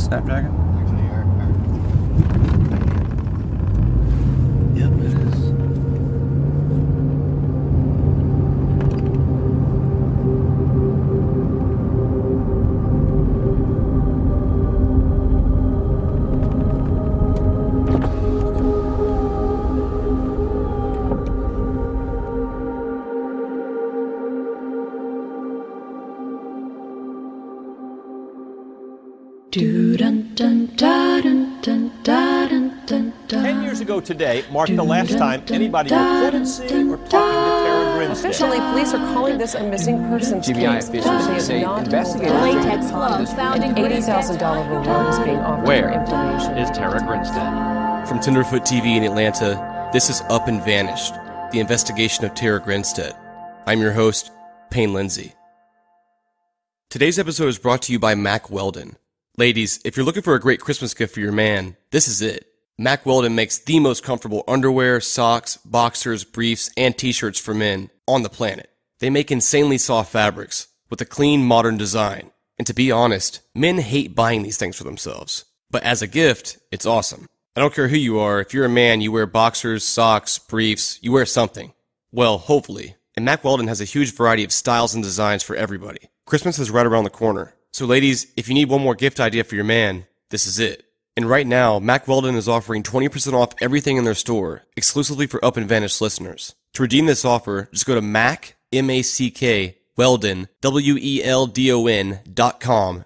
Snapdragon? Yep, it is. Ten years ago today marked the last time anybody reported seeing or talking to Tara Grinstead. Officially, police are calling this a missing persons case. GBI officials say investigators... Latex gloves found in $80,000 reward is being offered for information. is Tara Grinstead? From Tenderfoot TV in Atlanta, this is Up and Vanished, the investigation of Tara Grinstead. I'm your host, Payne Lindsey. Today's episode is brought to you by Mack Weldon. Ladies, if you're looking for a great Christmas gift for your man, this is it. Mack Weldon makes the most comfortable underwear, socks, boxers, briefs, and t-shirts for men on the planet. They make insanely soft fabrics with a clean, modern design. And to be honest, men hate buying these things for themselves. But as a gift, it's awesome. I don't care who you are, if you're a man, you wear boxers, socks, briefs, you wear something. Well, hopefully. And Mack Weldon has a huge variety of styles and designs for everybody. Christmas is right around the corner. So ladies, if you need one more gift idea for your man, this is it. And right now, Mack Weldon is offering 20% off everything in their store, exclusively for Up and Vanished listeners. To redeem this offer, just go to Mack, M-A-C-K, Weldon, WELDON.com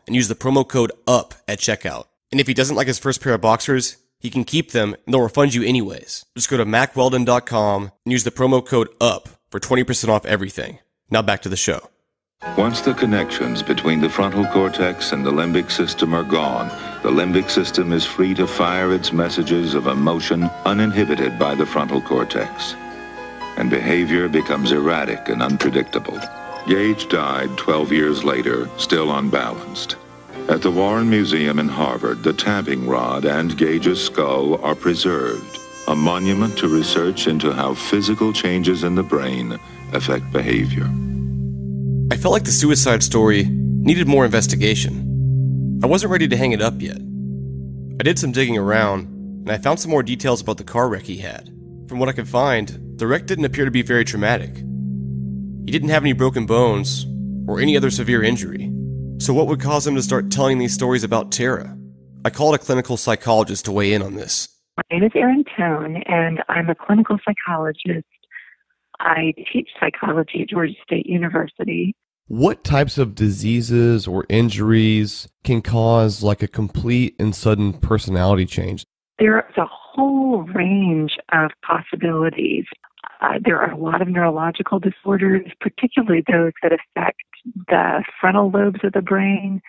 and use the promo code UP at checkout. And if he doesn't like his first pair of boxers, he can keep them and they'll refund you anyways. Just go to MackWeldon.com and use the promo code UP for 20% off everything. Now back to the show. Once the connections between the frontal cortex and the limbic system are gone, the limbic system is free to fire its messages of emotion uninhibited by the frontal cortex. And behavior becomes erratic and unpredictable. Gage died 12 years later, still unbalanced. At the Warren Museum in Harvard, the tamping rod and Gage's skull are preserved, a monument to research into how physical changes in the brain affect behavior. I felt like the suicide story needed more investigation. I wasn't ready to hang it up yet. I did some digging around, and I found some more details about the car wreck he had. From what I could find, the wreck didn't appear to be very traumatic. He didn't have any broken bones, or any other severe injury. So what would cause him to start telling these stories about Tara? I called a clinical psychologist to weigh in on this. My name is Erin Tone, and I'm a clinical psychologist. I teach psychology at Georgia State University. What types of diseases or injuries can cause like a complete and sudden personality change? There's a whole range of possibilities. There are a lot of neurological disorders, particularly those that affect the frontal lobes of the brain,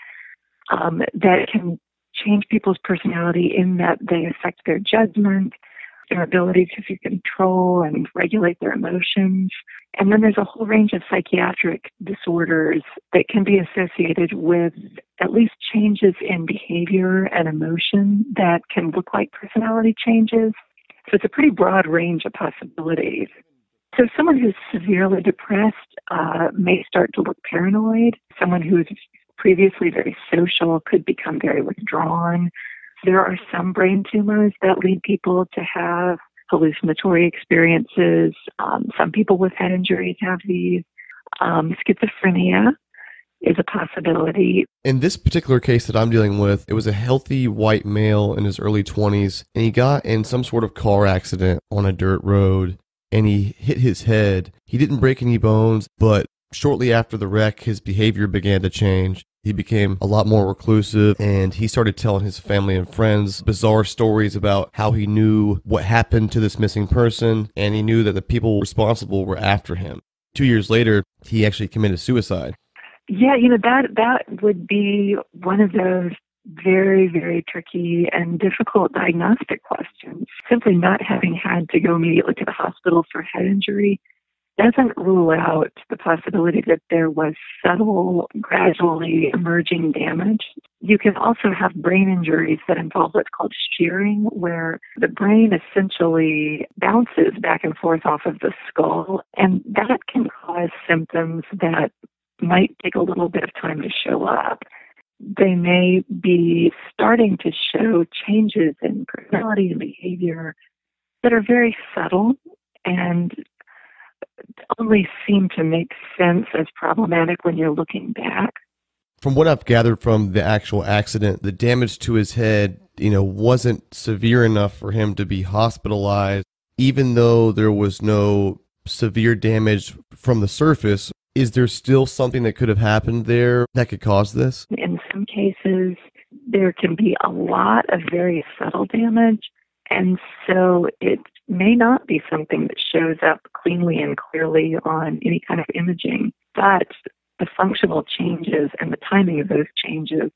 that can change people's personality in that they affect their judgment, their ability to control and regulate their emotions. And then there's a whole range of psychiatric disorders that can be associated with at least changes in behavior and emotion that can look like personality changes. So it's a pretty broad range of possibilities. So someone who's severely depressed may start to look paranoid. Someone who is previously very social could become very withdrawn. There are some brain tumors that lead people to have hallucinatory experiences. Some people with head injuries have these. Schizophrenia is a possibility. In this particular case that I'm dealing with, it was a healthy white male in his early 20s, and he got in some sort of car accident on a dirt road, and he hit his head. He didn't break any bones, but shortly after the wreck, his behavior began to change. He became a lot more reclusive, and he started telling his family and friends bizarre stories about how he knew what happened to this missing person, and he knew that the people responsible were after him. 2 years later, he actually committed suicide. Yeah, that would be one of those very, very tricky and difficult diagnostic questions. Simply not having had to go immediately to the hospital for head injury doesn't rule out the possibility that there was subtle, gradually emerging damage. You can also have brain injuries that involve what's called shearing, where the brain essentially bounces back and forth off of the skull, and that can cause symptoms that might take a little bit of time to show up. they may be starting to show changes in personality and behavior that are very subtle and only seem to make sense as problematic when you're looking back. From what I've gathered from the actual accident, the damage to his head, wasn't severe enough for him to be hospitalized, even though there was no severe damage from the surface. Is there still something that could have happened there that could cause this? In some cases, there can be a lot of very subtle damage, and so it may not be something that shows up cleanly and clearly on any kind of imaging, but the functional changes and the timing of those changes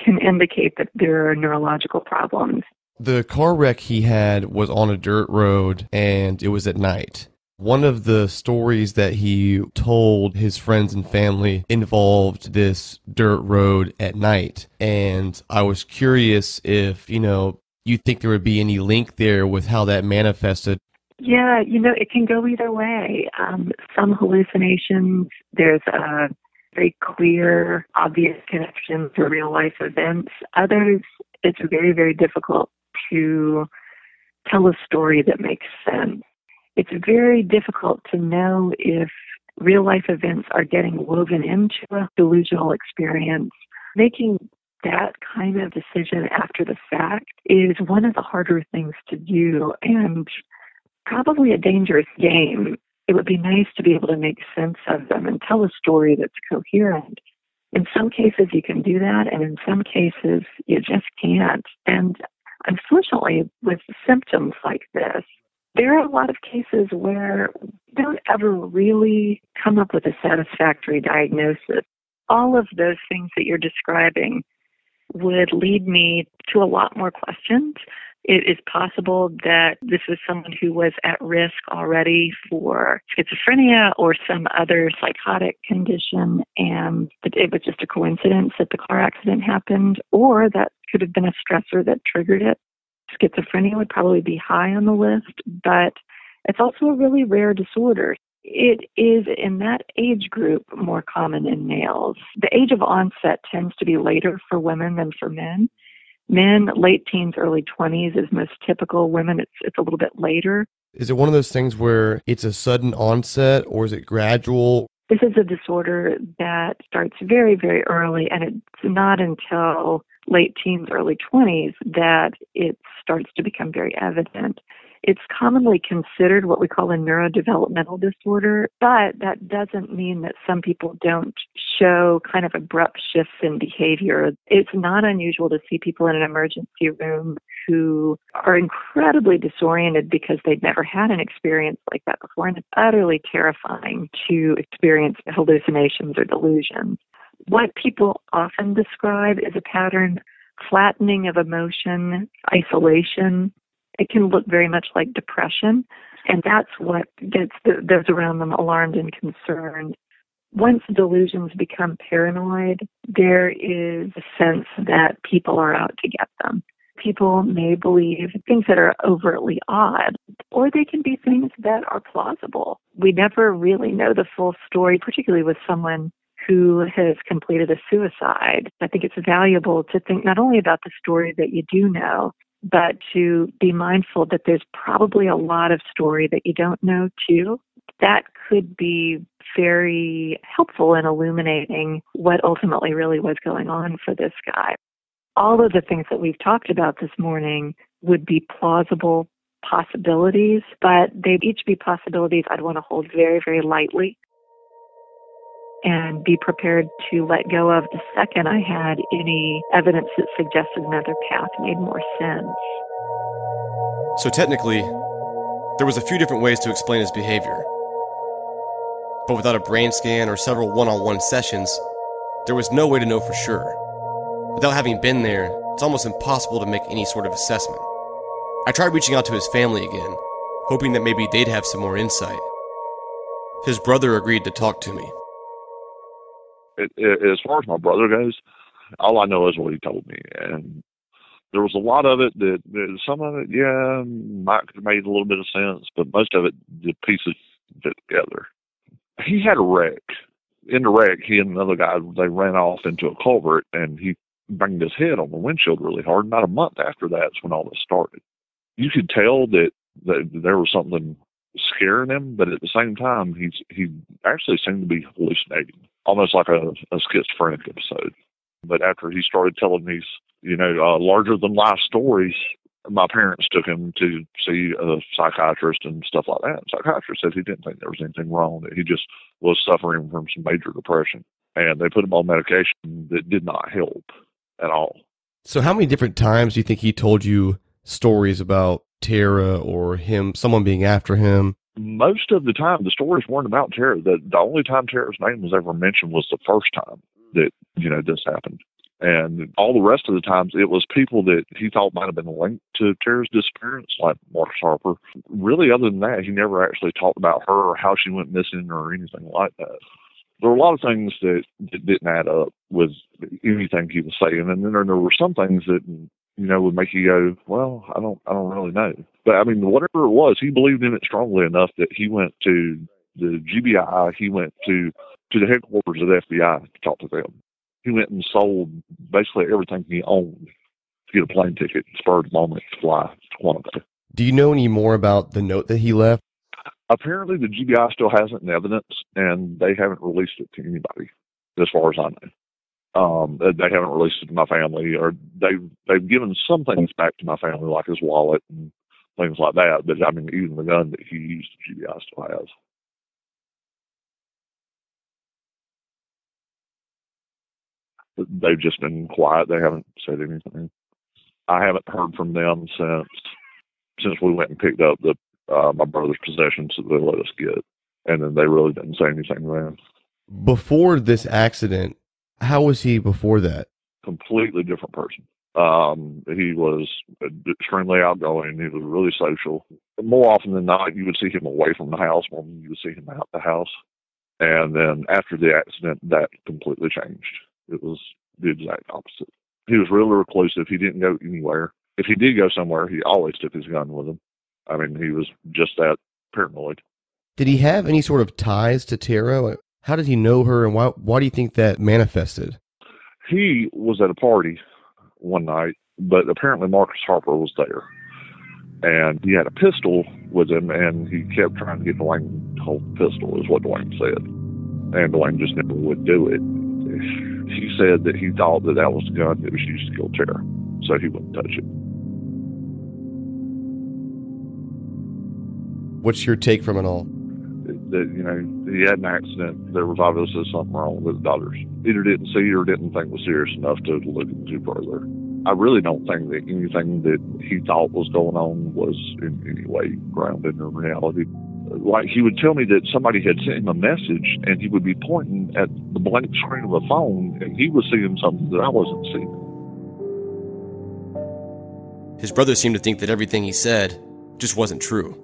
can indicate that there are neurological problems. The car wreck he had was on a dirt road, and it was at night. One of the stories that he told his friends and family involved this dirt road at night, and I was curious if, you think there would be any link there with how that manifested. Yeah, it can go either way. Some hallucinations, there's a very clear, obvious connection to real-life events. Others, it's very, very difficult to tell a story that makes sense. It's very difficult to know if real-life events are getting woven into a delusional experience. Making that kind of decision after the fact is one of the harder things to do and probably a dangerous game. It would be nice to be able to make sense of them and tell a story that's coherent. In some cases, you can do that, and in some cases, you just can't. And unfortunately, with symptoms like this, there are a lot of cases where we don't ever really come up with a satisfactory diagnosis. All of those things that you're describing would lead me to a lot more questions. It is possible that this was someone who was at risk already for schizophrenia or some other psychotic condition, and that it was just a coincidence that the car accident happened, or that could have been a stressor that triggered it. Schizophrenia would probably be high on the list, but it's also a really rare disorder. It is in that age group more common in males. The age of onset tends to be later for women than for men. Men, late teens, early 20s is most typical. Women, it's a little bit later. Is it one of those things where it's a sudden onset, or is it gradual? This is a disorder that starts very, very early, and it's not until late teens, early 20s that it starts to become very evident. It's commonly considered what we call a neurodevelopmental disorder, but that doesn't mean that some people don't show kind of abrupt shifts in behavior. It's not unusual to see people in an emergency room who are incredibly disoriented because they've never had an experience like that before, and it's utterly terrifying to experience hallucinations or delusions. What people often describe is a pattern: flattening of emotion, isolation. It can look very much like depression, and that's what gets those around them alarmed and concerned. Once delusions become paranoid, there is a sense that people are out to get them. People may believe things that are overtly odd, or they can be things that are plausible. We never really know the full story, particularly with someone who has completed a suicide. I think it's valuable to think not only about the story that you do know, but to be mindful that there's probably a lot of story that you don't know too. That could be very helpful in illuminating what ultimately really was going on for this guy. All of the things that we've talked about this morning would be plausible possibilities, but they'd each be possibilities I'd want to hold very, very lightly and be prepared to let go of the second I had any evidence that suggested another path made more sense. So technically, there was a few different ways to explain his behavior. But without a brain scan or several one-on-one sessions, there was no way to know for sure. Without having been there, it's almost impossible to make any sort of assessment. I tried reaching out to his family again, hoping that maybe they'd have some more insight. His brother agreed to talk to me. As far as my brother goes, all I know is what he told me. And there was a lot of it that some of it, yeah, might have made a little bit of sense, but most of it, the pieces fit together. He had a wreck. In the wreck, he and another guy, they ran off into a culvert, and he banged his head on the windshield really hard. About a month after that's when all this started. You could tell that there was something scaring him, but at the same time, he actually seemed to be hallucinating, almost like a schizophrenic episode. But after he started telling these, larger than life stories, my parents took him to see a psychiatrist and stuff like that. The psychiatrist said he didn't think there was anything wrong, that he just was suffering from some major depression. And they put him on medication that did not help at all. So how many different times do you think he told you stories about Tara or someone being after him? Most of the time, the stories weren't about Tara. The only time Tara's name was ever mentioned was the first time that, this happened. And all the rest of the times, it was people that he thought might have been linked to Tara's disappearance, like Marcus Harper. Really, other than that, he never actually talked about her or how she went missing or anything like that. There were a lot of things that didn't add up with anything he was saying. And then there were some things that, would make you go, well, I don't really know. But I mean, whatever it was, he believed in it strongly enough that he went to the GBI, he went to the headquarters of the FBI to talk to them. He went and sold basically everything he owned to get a plane ticket, spur of the moment to fly to Quantico. Do you know any more about the note that he left? Apparently the GBI still has it in evidence, and they haven't released it to anybody, as far as I know. They haven't released it to my family, or they've given some things back to my family, like his wallet and things like that. But I mean, even the gun that he used, the GBI still has. They've just been quiet. They haven't said anything. I haven't heard from them since we went and picked up my brother's possessions that they let us get, and then they really didn't say anything then. Before this accident, how was he before that? Completely different person. He was extremely outgoing. He was really social. More often than not, you would see him away from the house more than you would see him out the house. And then after the accident, that completely changed. It was the exact opposite. He was really reclusive. He didn't go anywhere. If he did go somewhere, he always took his gun with him. I mean, he was just that paranoid. Did he have any sort of ties to Tara? How did he know her, and why do you think that manifested? He was at a party one night, but apparently Marcus Harper was there. And he had a pistol with him, and he kept trying to get Dwayne to hold the pistol, is what Dwayne said. And Dwayne just never would do it. He said that he thought that was the gun that was used to kill Tara, so he wouldn't touch it. What's your take from it all? That, he had an accident. There was obviously something wrong with the doctors. Either didn't see or didn't think was serious enough to look into further. I really don't think that anything that he thought was going on was in any way grounded in reality. Like, he would tell me that somebody had sent him a message, and he would be pointing at the blank screen of a phone, and he was seeing something that I wasn't seeing. His brother seemed to think that everything he said just wasn't true.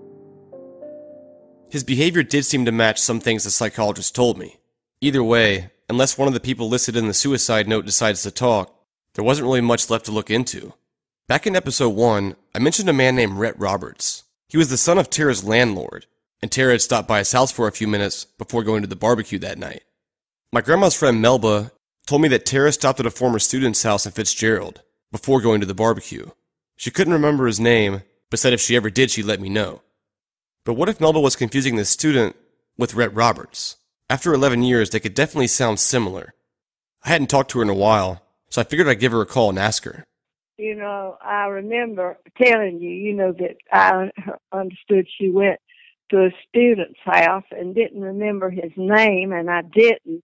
His behavior did seem to match some things the psychologist told me. Either way, unless one of the people listed in the suicide note decides to talk, there wasn't really much left to look into. Back in episode 1, I mentioned a man named Rhett Roberts. He was the son of Tara's landlord, and Tara had stopped by his house for a few minutes before going to the barbecue that night. My grandma's friend Melba told me that Tara stopped at a former student's house in Fitzgerald before going to the barbecue. She couldn't remember his name, but said if she ever did, she'd let me know. But what if Melba was confusing this student with Rhett Roberts? After 11 years, they could definitely sound similar. I hadn't talked to her in a while, so I figured I'd give her a call and ask her. I remember telling you, that I understood she went to a student's house and didn't remember his name, and I didn't.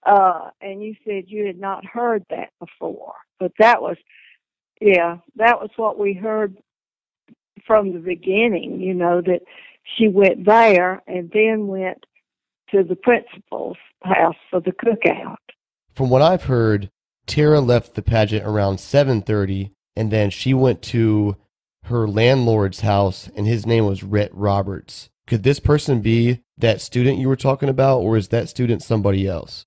And you said you had not heard that before. But that was what we heard from the beginning, that she went there and then went to the principal's house for the cookout. From what I've heard, Tara left the pageant around 7:30, and then she went to her landlord's house, and his name was Rhett Roberts. Could this person be that student you were talking about, or is that student somebody else?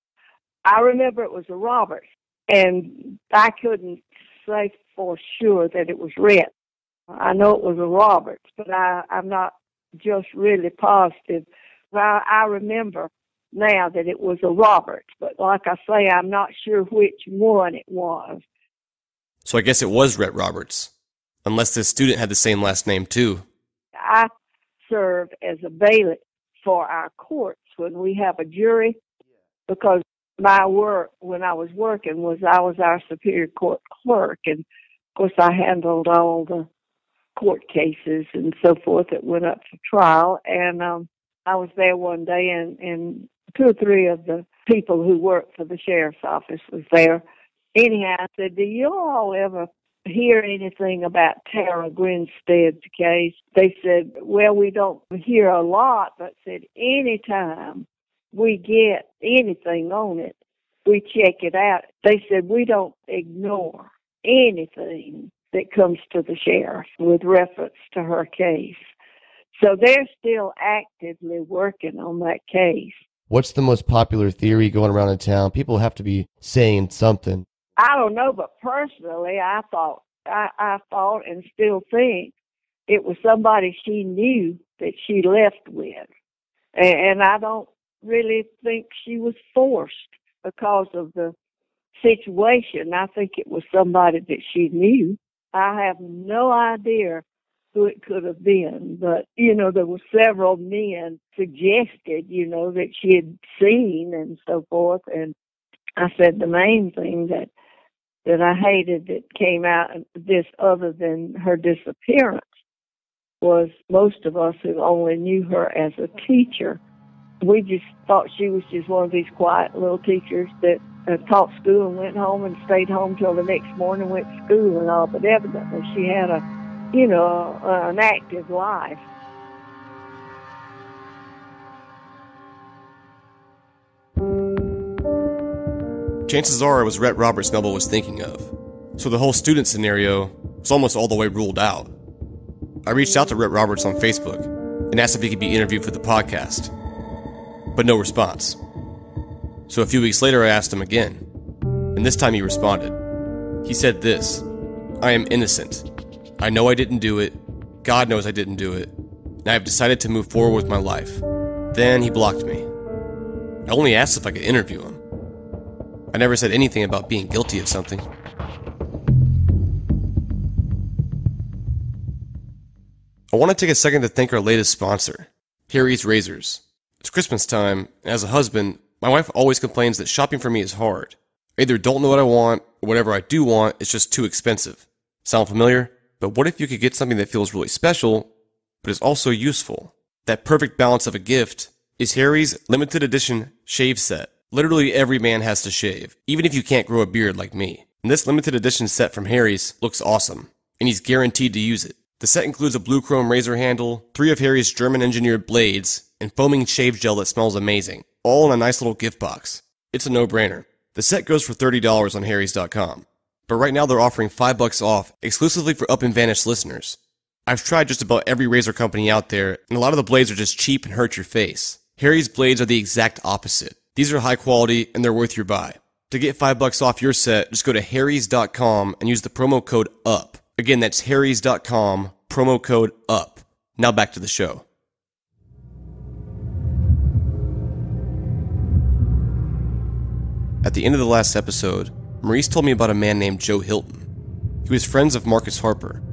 I remember it was a Roberts, and I couldn't say for sure that it was Rhett. I know it was a Roberts, but I'm not just really positive. Well, I remember now that it was a Roberts, but like I say, I'm not sure which one it was. So I guess it was Rhett Roberts. Unless this student had the same last name, too. I serve as a bailiff for our courts when we have a jury, because my work when I was working was I was our Superior Court clerk, and of course I handled all the court cases and so forth that went up for trial. And I was there one day, and 2 or 3 of the people who worked for the sheriff's office was there. Anyhow, I said, do you all ever hear anything about Tara Grinstead's case? They said, well, we don't hear a lot, but said anytime we get anything on it, we check it out. They said we don't ignore anything that comes to the sheriff with reference to her case. So they're still actively working on that case. What's the most popular theory going around in town? People have to be saying something. I don't know, but personally, I thought and still think it was somebody she knew that she left with. And I don't really think she was forced because of the situation. I think it was somebody that she knew. I have no idea who it could have been, but, there were several men suggested, that she had seen and so forth. And I said the main thing that I hated that came out of this, other than her disappearance, was most of us who only knew her as a teacher, we just thought she was just one of these quiet little teachers that taught school and went home and stayed home till the next morning, went to school and all. But evidently she had an active life. Chances are it was Rhett Roberts Melba was thinking of, so the whole student scenario was almost all the way ruled out. I reached out to Rhett Roberts on Facebook and asked if he could be interviewed for the podcast, but no response. So a few weeks later I asked him again, and this time he responded. He said this: I am innocent. I know I didn't do it. God knows I didn't do it. And I have decided to move forward with my life. Then he blocked me. I only asked if I could interview him. I never said anything about being guilty of something. I want to take a second to thank our latest sponsor, Harry's Razors. It's Christmas time, and as a husband, my wife always complains that shopping for me is hard. I either don't know what I want, or whatever I do want is just too expensive. Sound familiar? But what if you could get something that feels really special, but is also useful? That perfect balance of a gift is Harry's limited edition shave set. Literally every man has to shave, even if you can't grow a beard like me. And this limited edition set from Harry's looks awesome, and he's guaranteed to use it. The set includes a blue chrome razor handle, 3 of Harry's German-engineered blades, and foaming shave gel that smells amazing, all in a nice little gift box. It's a no-brainer. The set goes for $30 on harrys.com, but right now they're offering $5 off exclusively for Up and Vanished listeners. I've tried just about every razor company out there, and a lot of the blades are just cheap and hurt your face. Harry's blades are the exact opposite. These are high quality, and they're worth your buy. To get $5 off your set, just go to harrys.com and use the promo code UP. Again, that's harrys.com, promo code UP. Now back to the show. At the end of the last episode, Maurice told me about a man named Joe Hilton. He was friends of Marcus Harper.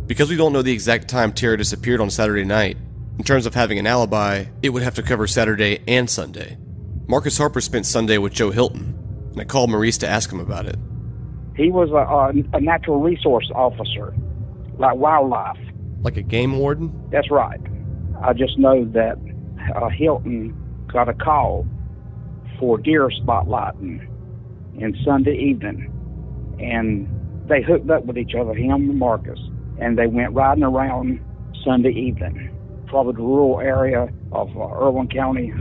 Because we don't know the exact time Tara disappeared on Saturday night, in terms of having an alibi, it would have to cover Saturday and Sunday. Marcus Harper spent Sunday with Joe Hilton, and I called Maurice to ask him about it. He was a natural resource officer, like wildlife. Like a game warden? That's right. I just know that Hilton got a call for deer spotlighting in Sunday evening, and they hooked up with each other, him and Marcus, and they went riding around Sunday evening, probably the rural area of Irwin County,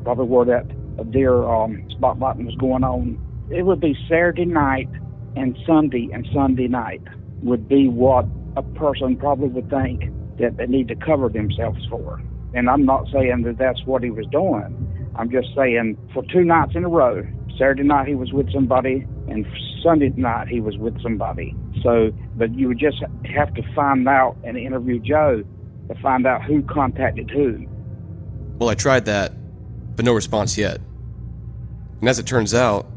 probably where that deer spotlighting was going on. It would be Saturday night and Sunday night would be what a person probably would think that they need to cover themselves for. And I'm not saying that that's what he was doing. I'm just saying for 2 nights in a row, Saturday night he was with somebody and Sunday night he was with somebody. So, but you would just have to find out and interview Joe to find out who contacted who. Well, I tried that, but no response yet. And as it turns out,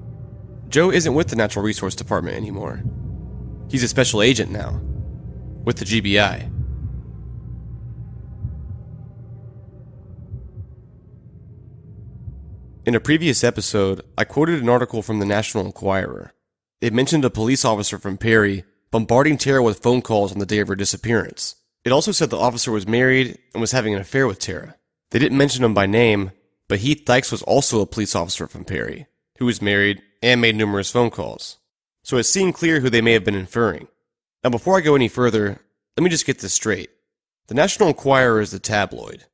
Joe isn't with the Natural Resource Department anymore. He's a special agent now, with the GBI. In a previous episode, I quoted an article from the National Enquirer. It mentioned a police officer from Perry bombarding Tara with phone calls on the day of her disappearance. It also said the officer was married and was having an affair with Tara. They didn't mention him by name, but Heath Dykes was also a police officer from Perry, who was married and made numerous phone calls. So it seemed clear who they may have been inferring. Now before I go any further, let me just get this straight. The National Enquirer is the tabloid,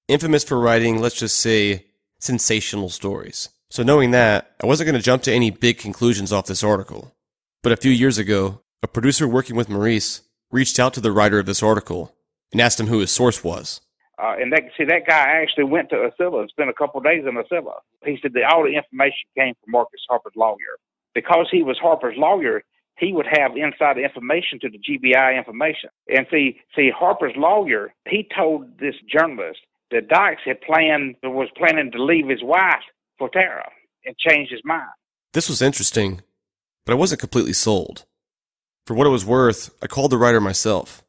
infamous for writing, let's just say, sensational stories. So knowing that, I wasn't going to jump to any big conclusions off this article. But a few years ago, a producer working with Maurice reached out to the writer of this article and asked him who his source was. That guy actually went to Osceola and spent a couple of days in Osceola. He said that all the information came from Marcus Harper's lawyer. Because he was Harper's lawyer, he would have inside information to the GBI information. And see, Harper's lawyer, he told this journalist that Dykes was planning to leave his wife for Tara and changed his mind. This was interesting, but I wasn't completely sold. For what it was worth, I called the writer myself.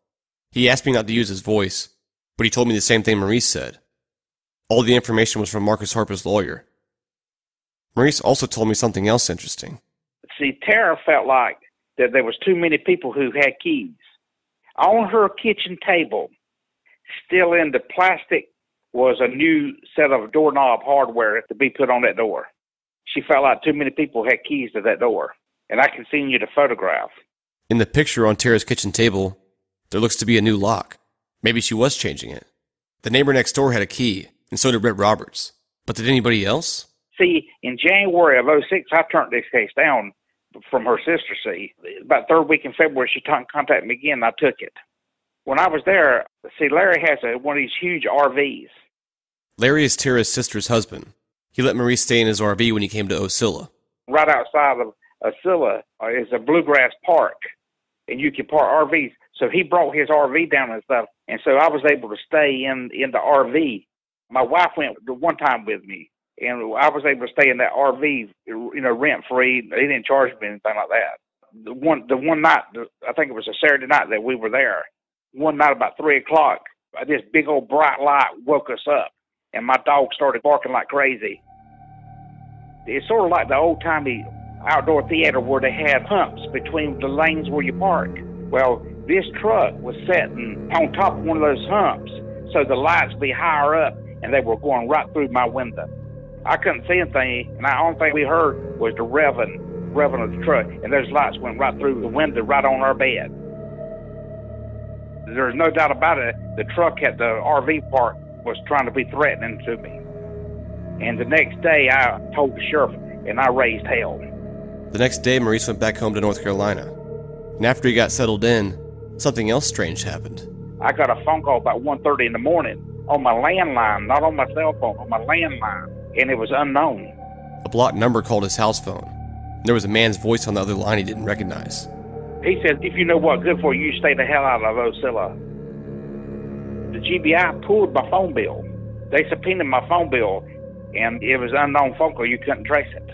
He asked me not to use his voice, but he told me the same thing Maurice said. All the information was from Marcus Harper's lawyer. Maurice also told me something else interesting. See, Tara felt like that there was too many people who had keys. On her kitchen table, still in the plastic, was a new set of doorknob hardware to be put on that door. She felt like too many people had keys to that door. And I can send you the photograph. In the picture on Tara's kitchen table, there looks to be a new lock. Maybe she was changing it. The neighbor next door had a key, and so did Rhett Roberts. But did anybody else? See, in January of 2006, I turned this case down from her sister, see. About third week in February, she contacted me again, and I took it. When I was there, see, Larry has one of these huge RVs. Larry is Tara's sister's husband. He let Maurice stay in his RV when he came to Osceola. Right outside of Osceola is a bluegrass park, and you can park RVs. So he brought his RV down and stuff, and so I was able to stay in the RV. My wife went one time with me, and I was able to stay in that RV, rent-free. They didn't charge me anything like that. The one night, I think it was a Saturday night that we were there, one night about 3 o'clock, this big old bright light woke us up, and my dog started barking like crazy. It's sort of like the old-timey outdoor theater where they had humps between the lanes where you park. Well, this truck was sitting on top of one of those humps, so the lights would be higher up, and they were going right through my window. I couldn't see anything, and the only thing we heard was the revving of the truck, and those lights went right through the window, right on our bed. There's no doubt about it, the truck at the RV park was trying to be threatening to me. And the next day, I told the sheriff, and I raised hell. The next day, Maurice went back home to North Carolina. And after he got settled in, something else strange happened. I got a phone call about 1:30 in the morning on my landline, not on my cell phone, on my landline, and it was unknown. A blocked number called his house phone. There was a man's voice on the other line he didn't recognize. He said, if you know what's good for you, you stay the hell out of Osceola. The GBI pulled my phone bill. They subpoenaed my phone bill, and it was an unknown phone call. You couldn't trace it.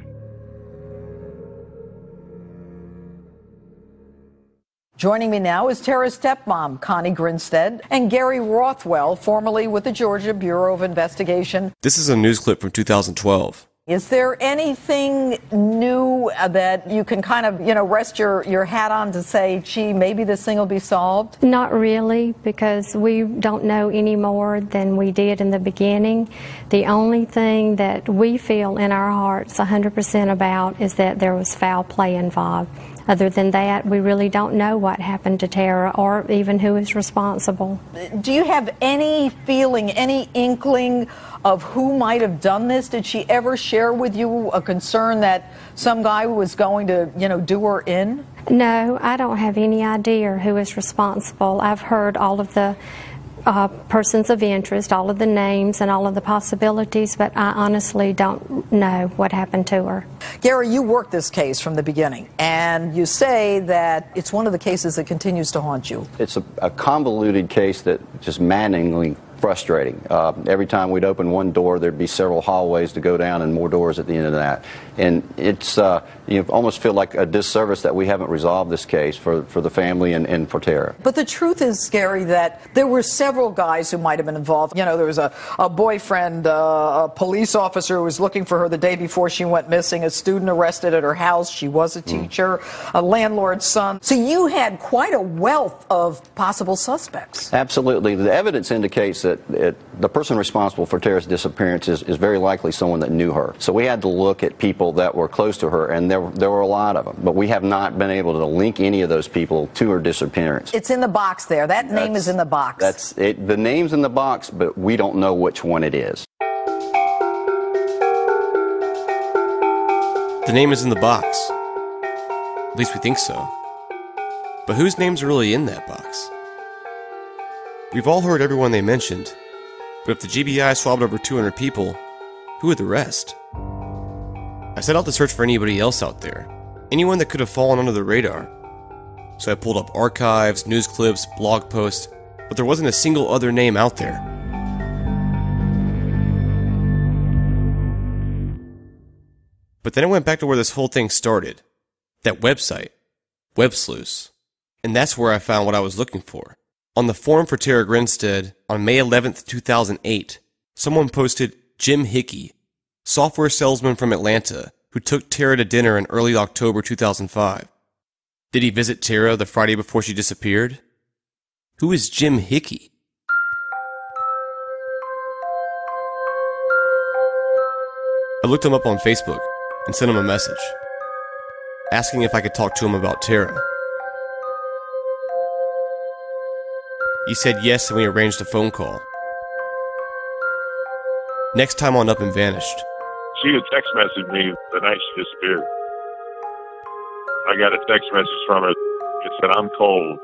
Joining me now is Tara's stepmom, Connie Grinstead, and Gary Rothwell, formerly with the Georgia Bureau of Investigation. This is a news clip from 2012. Is there anything new that you can kind of, rest your hat on to say, gee, maybe this thing will be solved? Not really, because we don't know any more than we did in the beginning. The only thing that we feel in our hearts 100% about is that there was foul play involved. Other than that, we really don't know what happened to Tara or even who is responsible. Do you have any feeling, any inkling of who might have done this? Did she ever share with you a concern that some guy was going to, do her in? No, I don't have any idea who is responsible. I've heard all of the persons of interest, all of the names and all of the possibilities, but I honestly don't know what happened to her. Gary, you worked this case from the beginning, and you say that it's one of the cases that continues to haunt you. It's a convoluted case that just maddeningly frustrating. Every time we'd open one door, there'd be several hallways to go down and more doors at the end of that. And it's, you almost feel like a disservice that we haven't resolved this case for the family and for Tara. But the truth is, Gary, that there were several guys who might have been involved. You know, there was a boyfriend, a police officer who was looking for her the day before she went missing, a student arrested at her house. She was a teacher, a landlord's son. So you had quite a wealth of possible suspects. Absolutely. The evidence indicates that the person responsible for Tara's disappearance is very likely someone that knew her. So we had to look at people that were close to her, and there were a lot of them. But we have not been able to link any of those people to her disappearance. It's in the box there. That name is in the box. That's it. The name's in the box, but we don't know which one it is. The name is in the box. At least we think so. But whose name's really in that box? We've all heard everyone they mentioned, but if the GBI swabbed over 200 people, who are the rest? I set out to search for anybody else out there, anyone that could have fallen under the radar. So I pulled up archives, news clips, blog posts, but there wasn't a single other name out there. But then I went back to where this whole thing started, that website, Web Sleuths, and that's where I found what I was looking for. On the forum for Tara Grinstead, on May 11th, 2008, someone posted Jim Hickey, software salesman from Atlanta, who took Tara to dinner in early October 2005. Did he visit Tara the Friday before she disappeared? Who is Jim Hickey? I looked him up on Facebook and sent him a message, asking if I could talk to him about Tara. He said yes, and we arranged a phone call. Next time on Up and Vanished. She had text messaged me the night she disappeared. I got a text message from her. It said, "I'm cold.